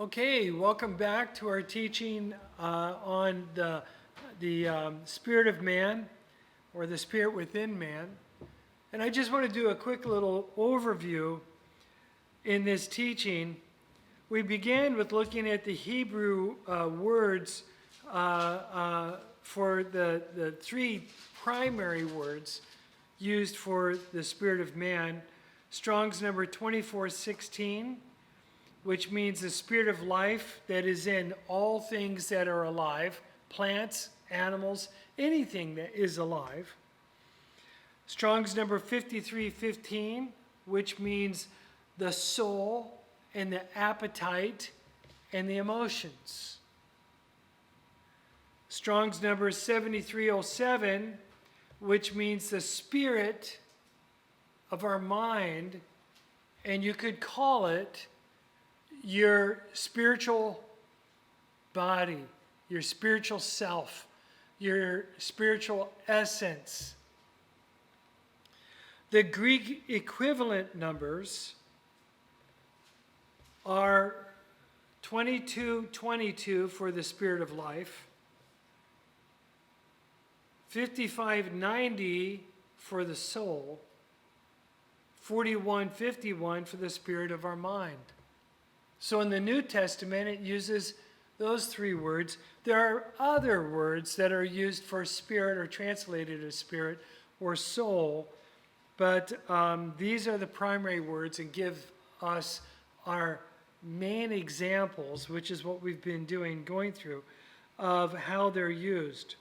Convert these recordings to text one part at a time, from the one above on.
Okay, welcome back to our teaching on the spirit of man, or the spirit within man. And I just want to do a quick little overview in this teaching. We began with looking at the Hebrew words for the three primary words used for the spirit of man. Strong's number 2416, which means the spirit of life that is in all things that are alive, plants, animals, anything that is alive. Strong's number 5315, which means the soul and the appetite and the emotions. Strong's number 7307, which means the spirit of our mind, and you could call it your spiritual body, your spiritual self, your spiritual essence. The Greek equivalent numbers are 2222 for the spirit of life, 5590 for the soul, 4151 for the spirit of our mind. So in the New Testament, it uses those three words. There are other words that are used for spirit or translated as spirit or soul, but these are the primary words and give us our main examples, which is what we've been going through, of how they're used.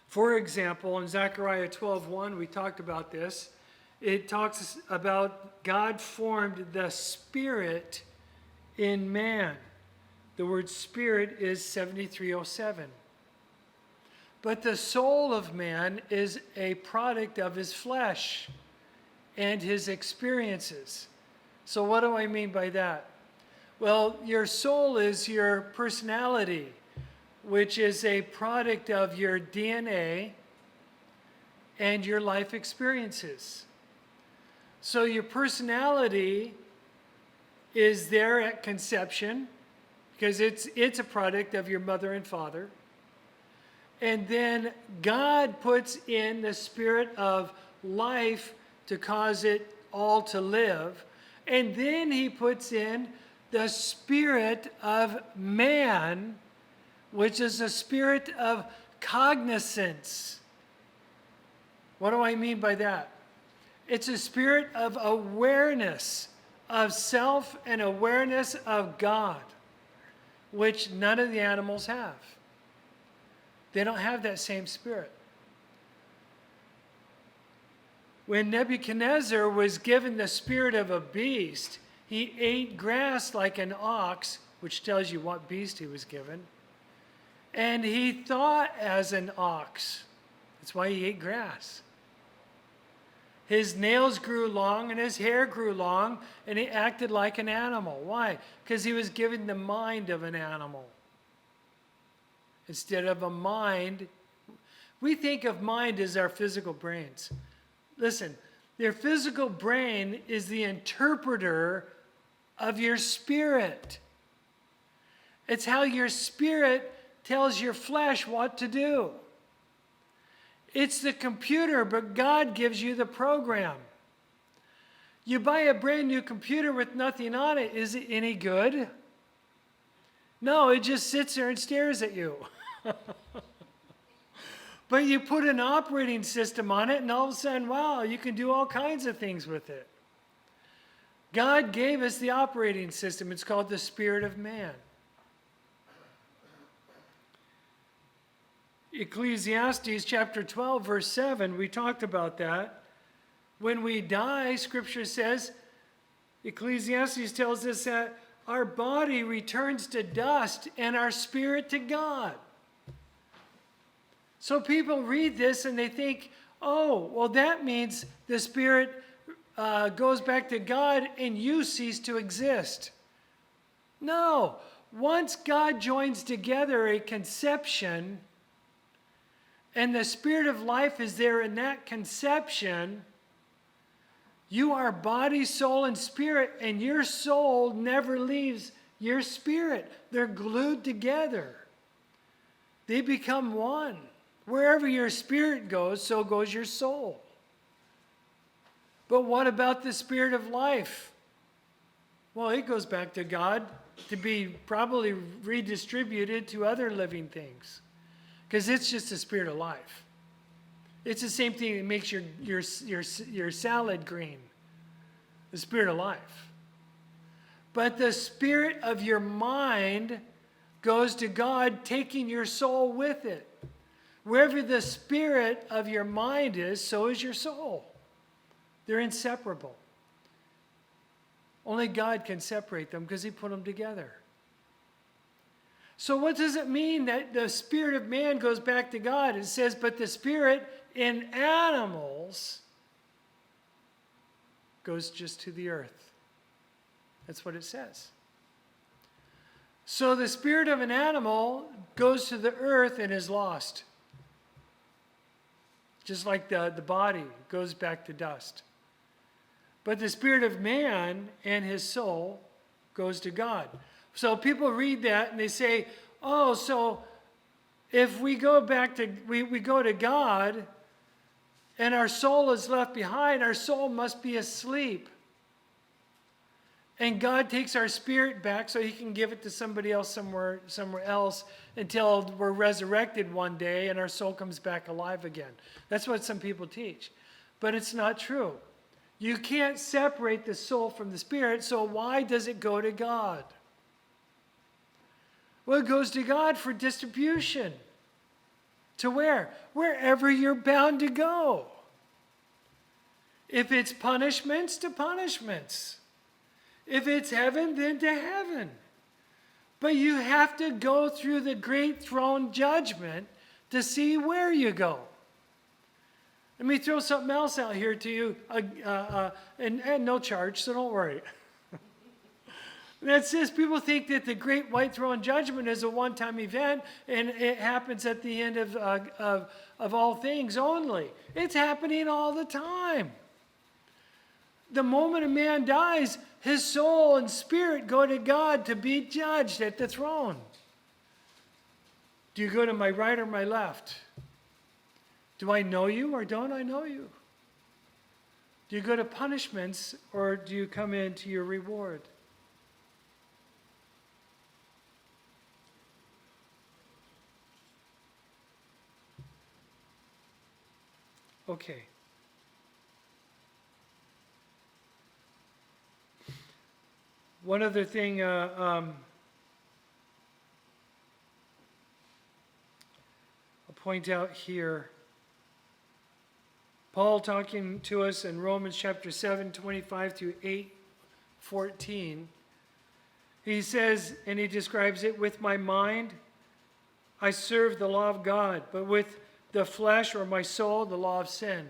For example, in Zechariah 12:1, we talked about this. It talks about God formed the spirit in man. The word spirit is 7307. But the soul of man is a product of his flesh and his experiences. So what do I mean by that? Well, your soul is your personality, which is a product of your DNA and your life experiences. So your personality is there at conception, because it's a product of your mother and father. And then God puts in the spirit of life to cause it all to live. And then he puts in the spirit of man, which is a spirit of cognizance. What do I mean by that? It's a spirit of awareness of self and awareness of God, which none of the animals have. They don't have that same spirit. When Nebuchadnezzar was given the spirit of a beast, he ate grass like an ox, which tells you what beast he was given, and he thought as an ox. That's why he ate grass. His nails grew long and his hair grew long, and he acted like an animal. Why? Because he was given the mind of an animal instead of a mind. We think of mind as our physical brains. Listen, your physical brain is the interpreter of your spirit. It's how your spirit tells your flesh what to do. It's the computer, but God gives you the program. You buy a brand new computer with nothing on it. Is it any good? No, it just sits there and stares at you. But you put an operating system on it, and all of a sudden, wow, you can do all kinds of things with it. God gave us the operating system. It's called the spirit of man. Ecclesiastes chapter 12, verse 7, we talked about that. When we die, Scripture says, Ecclesiastes tells us that our body returns to dust and our spirit to God. So people read this and they think, oh, well, that means the spirit goes back to God and you cease to exist. No. Once God joins together a conception, and the spirit of life is there in that conception, you are body, soul, and spirit, and your soul never leaves your spirit. They're glued together. They become one. Wherever your spirit goes, so goes your soul. But what about the spirit of life? Well, it goes back to God to be probably redistributed to other living things. Because it's just the spirit of life. It's the same thing that makes your salad green. The spirit of life. But the spirit of your mind goes to God, taking your soul with it. Wherever the spirit of your mind is, so is your soul. They're inseparable. Only God can separate them because he put them together. So what does it mean that the spirit of man goes back to God? It says, but the spirit in animals goes just to the earth. That's what it says. So the spirit of an animal goes to the earth and is lost. Just like the body goes back to dust. But the spirit of man and his soul goes to God. So people read that and they say, oh, so if we go back to, we go to God and our soul is left behind, our soul must be asleep. And God takes our spirit back so he can give it to somebody else somewhere else until we're resurrected one day and our soul comes back alive again. That's what some people teach. But it's not true. You can't separate the soul from the spirit, so why does it go to God? Well, it goes to God for distribution. To where? Wherever you're bound to go. If it's punishments, to punishments. If it's heaven, then to heaven. But you have to go through the great throne judgment to see where you go. Let me throw something else out here to you, and no charge, so don't worry. That says people think that the great white throne judgment is a one-time event, and it happens at the end of all things only. It's happening all the time. The moment a man dies, his soul and spirit go to God to be judged at the throne. Do you go to my right or my left? Do I know you or don't I know you? Do you go to punishments or do you come into your reward? Okay. One other thing, I'll point out here. Paul talking to us in Romans chapter 7, 25 through 8, 14. He says, and he describes it, with my mind, I serve the law of God, but with the flesh or my soul, the law of sin.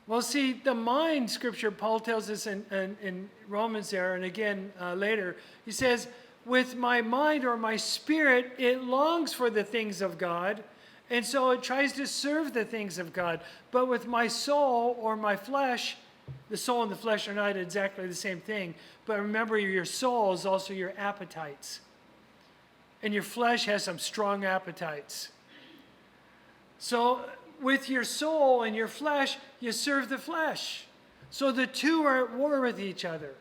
Well, see, the mind, Scripture, Paul tells us in Romans there, and again later, he says, with my mind or my spirit, it longs for the things of God, and so it tries to serve the things of God. But with my soul or my flesh, the soul and the flesh are not exactly the same thing. But remember, your soul is also your appetites. And your flesh has some strong appetites. So with your soul and your flesh, you serve the flesh. So the two are at war with each other.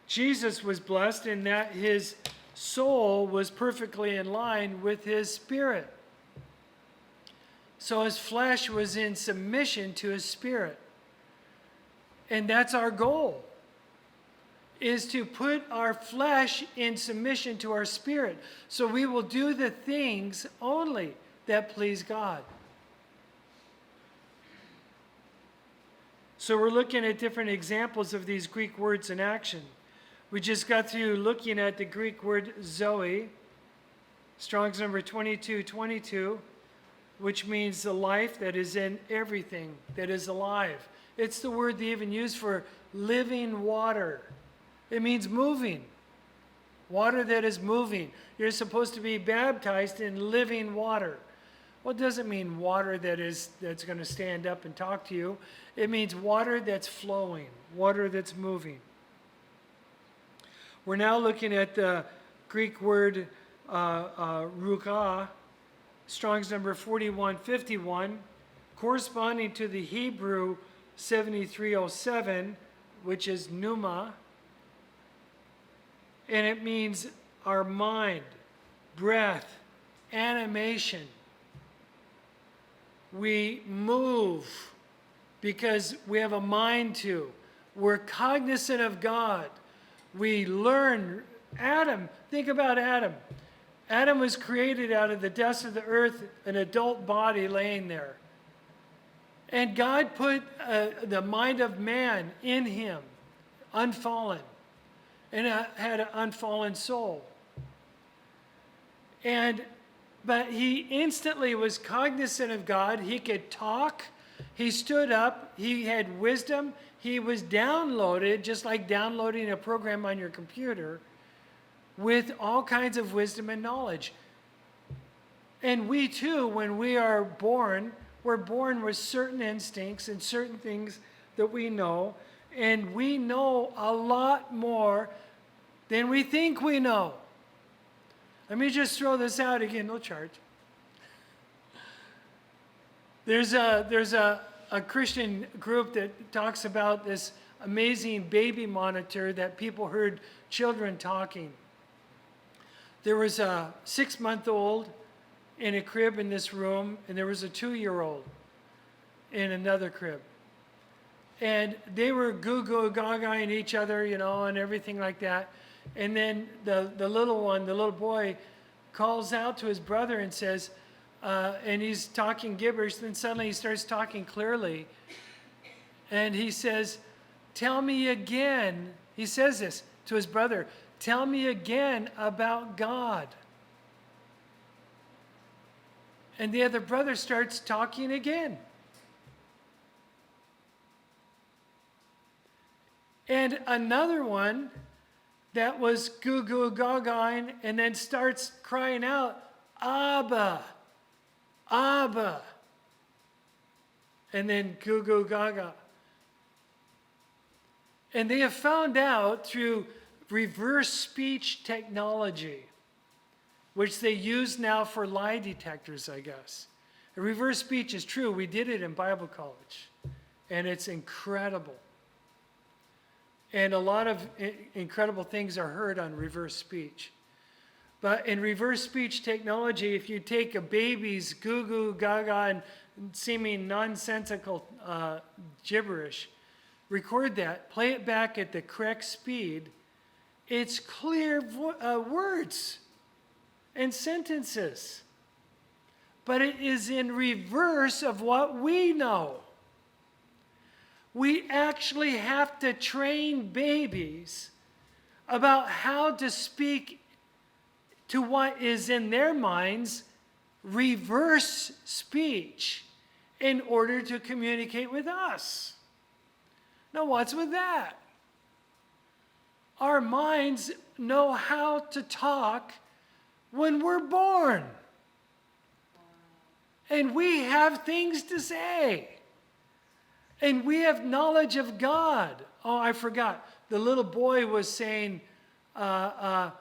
Jesus was blessed in that his soul was perfectly in line with his spirit. So his flesh was in submission to his spirit. And that's our goal, is to put our flesh in submission to our spirit. So we will do the things only that please God. So we're looking at different examples of these Greek words in action. We just got through looking at the Greek word Zoe, Strong's number 2222, which means the life that is in everything that is alive. It's the word they even use for living water. It means moving. Water that is moving. You're supposed to be baptized in living water. Well, it doesn't mean water that's going to stand up and talk to you. It means water that's flowing, water that's moving. We're now looking at the Greek word ruka, Strong's number 4151, corresponding to the Hebrew 7307, which is pneuma, and it means our mind, breath, animation. We move because we have a mind to. We're cognizant of God. We learn. Adam, think about Adam. Adam was created out of the dust of the earth, an adult body laying there. And God put the mind of man in him, unfallen, and had an unfallen soul. But he instantly was cognizant of God. He could talk. He stood up. He had wisdom. He was downloaded, just like downloading a program on your computer, with all kinds of wisdom and knowledge. And we too, when we are born, we're born with certain instincts and certain things that we know. And we know a lot more than we think we know. Let me just throw this out again, no charge. There's a Christian group that talks about this amazing baby monitor that people heard children talking. There was a 6-month-old in a crib in this room, and there was a 2-year-old in another crib. And they were goo-goo gaga-ing each other, and everything like that. And then the little one, the little boy, calls out to his brother and says, and he's talking gibberish, then suddenly he starts talking clearly. And he says, "Tell me again." He says this to his brother, "Tell me again about God." And the other brother starts talking again. And another one that was goo goo gaga and then starts crying out, "Abba, Abba." And then goo goo gaga. And they have found out through reverse speech technology, which they use now for lie detectors, I guess. Reverse speech is true. We did it in Bible college, and it's incredible. And a lot of incredible things are heard on reverse speech. But in reverse speech technology, if you take a baby's goo goo gaga and seeming nonsensical gibberish, record that, play it back at the correct speed, it's clear words and sentences. But it is in reverse of what we know. We actually have to train babies about how to speak to what is in their minds, reverse speech, in order to communicate with us. Now, what's with that? Our minds know how to talk when we're born. And we have things to say. And we have knowledge of God. Oh, I forgot. The little boy was saying, "Tell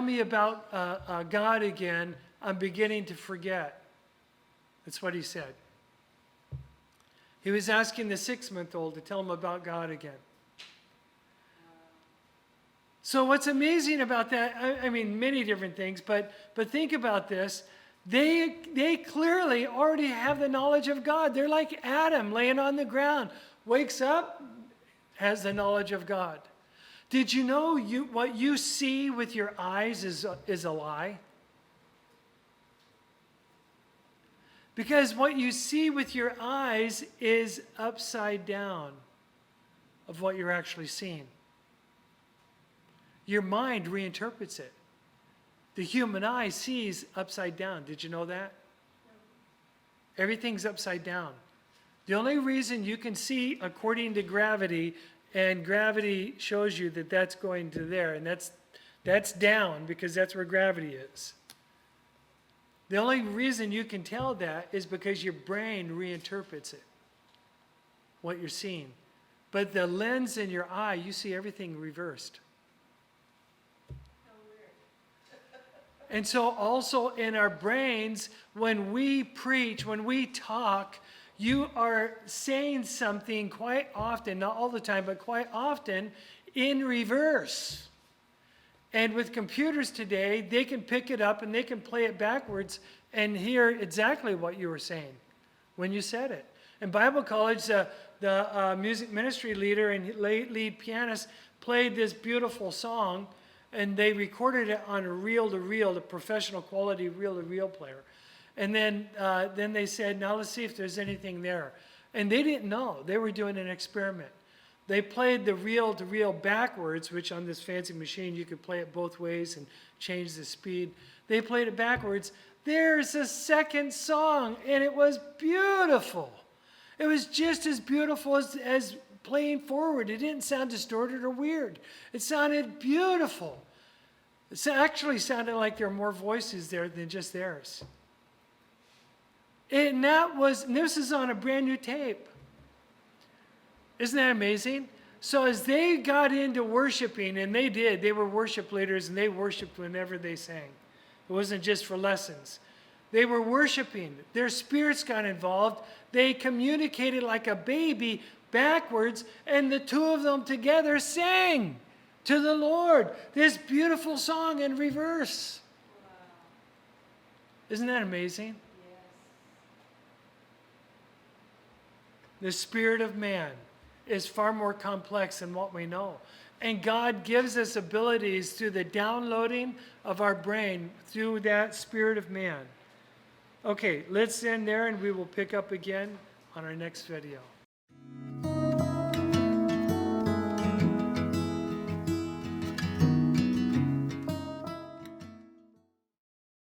me about God again. I'm beginning to forget." That's what he said. He was asking the 6-month-old to tell him about God again. So what's amazing about that, I mean, many different things, but think about this. They clearly already have the knowledge of God. They're like Adam laying on the ground, wakes up, has the knowledge of God. Did you know what you see with your eyes is a lie? Because what you see with your eyes is upside down of what you're actually seeing. Your mind reinterprets it. The human eye sees upside down. Did you know that? Everything's upside down. The only reason you can see according to gravity, and gravity shows you that that's going to there, and that's down because that's where gravity is. The only reason you can tell that is because your brain reinterprets it, what you're seeing. But the lens in your eye, you see everything reversed. And so also in our brains, when we preach, when we talk, you are saying something quite often, not all the time, but quite often in reverse. And with computers today, they can pick it up and they can play it backwards and hear exactly what you were saying when you said it. In Bible college, the music ministry leader and lead pianist played this beautiful song, and they recorded it on a reel-to-reel, the professional quality reel-to-reel player. And then they said, now let's see if there's anything there. And they didn't know. They were doing an experiment. They played the reel-to-reel backwards, which on this fancy machine you could play it both ways and change the speed. They played it backwards. There's a second song, and it was beautiful. It was just as beautiful as playing forward. It didn't sound distorted or weird. It sounded beautiful. It actually sounded like there were more voices there than just theirs. And this is on a brand new tape. Isn't that amazing? So as they got into worshiping, and they were worship leaders, and they worshiped whenever they sang. It wasn't just for lessons. They were worshiping. Their spirits got involved. They communicated like a baby backwards, and the two of them together sang to the Lord this beautiful song in reverse. Wow. Isn't that amazing? Yes. The spirit of man is far more complex than what we know. And God gives us abilities through the downloading of our brain through that spirit of man. Okay, let's end there, and we will pick up again on our next video.